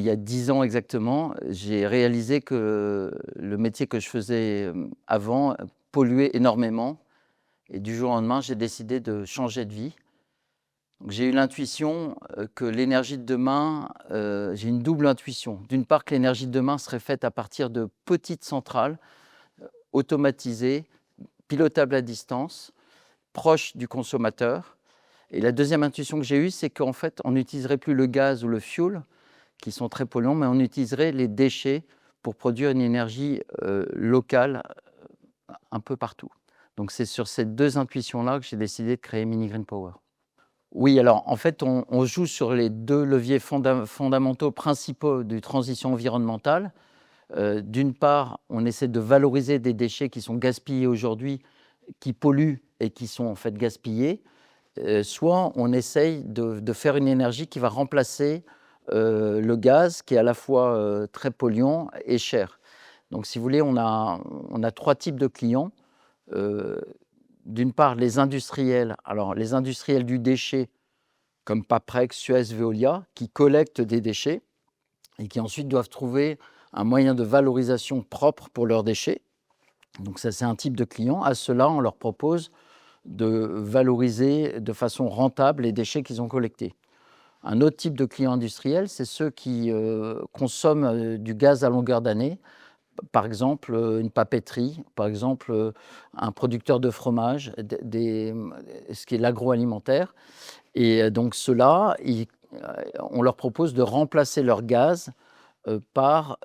y a 10 ans exactement, j'ai réalisé que le métier que je faisais, avant, polluait énormément et du jour au lendemain, j'ai décidé de changer de vie. Donc j'ai eu l'intuition, que l'énergie de demain, j'ai une double intuition. D'une part, que l'énergie de demain serait faite à partir de petites centrales, automatisées, pilotables à distance, proches du consommateur. Et la deuxième intuition que j'ai eue, c'est qu'en fait, on n'utiliserait plus le gaz ou le fioul, qui sont très polluants, mais on utiliserait les déchets pour produire une énergie, locale, un peu partout. Donc c'est sur ces 2 intuitions-là que j'ai décidé de créer Mini Green Power. Oui, alors en fait, on joue sur les 2 leviers fondamentaux principaux de transition environnementale. D'une part, on essaie de valoriser des déchets qui sont gaspillés aujourd'hui, qui polluent et qui sont en fait gaspillés. Soit on essaye de faire une énergie qui va remplacer, le gaz qui est à la fois, très polluant et cher. Donc si vous voulez, on a 3 types de clients. Heu, D'une part, les industriels. Alors les industriels du déchet comme Paprex, Suez, Veolia, qui collectent des déchets et qui ensuite doivent trouver un moyen de valorisation propre pour leurs déchets. Donc ça, c'est un type de client. À ceux-là, on leur propose de valoriser de façon rentable les déchets qu'ils ont collectés. Un autre type de client industriel, c'est ceux qui, consomment, du gaz à longueur d'année. Par exemple, une papeterie, par exemple, un producteur de fromage, ce qui est l'agroalimentaire. Et donc ceux-là, on leur propose de remplacer leur gaz, par,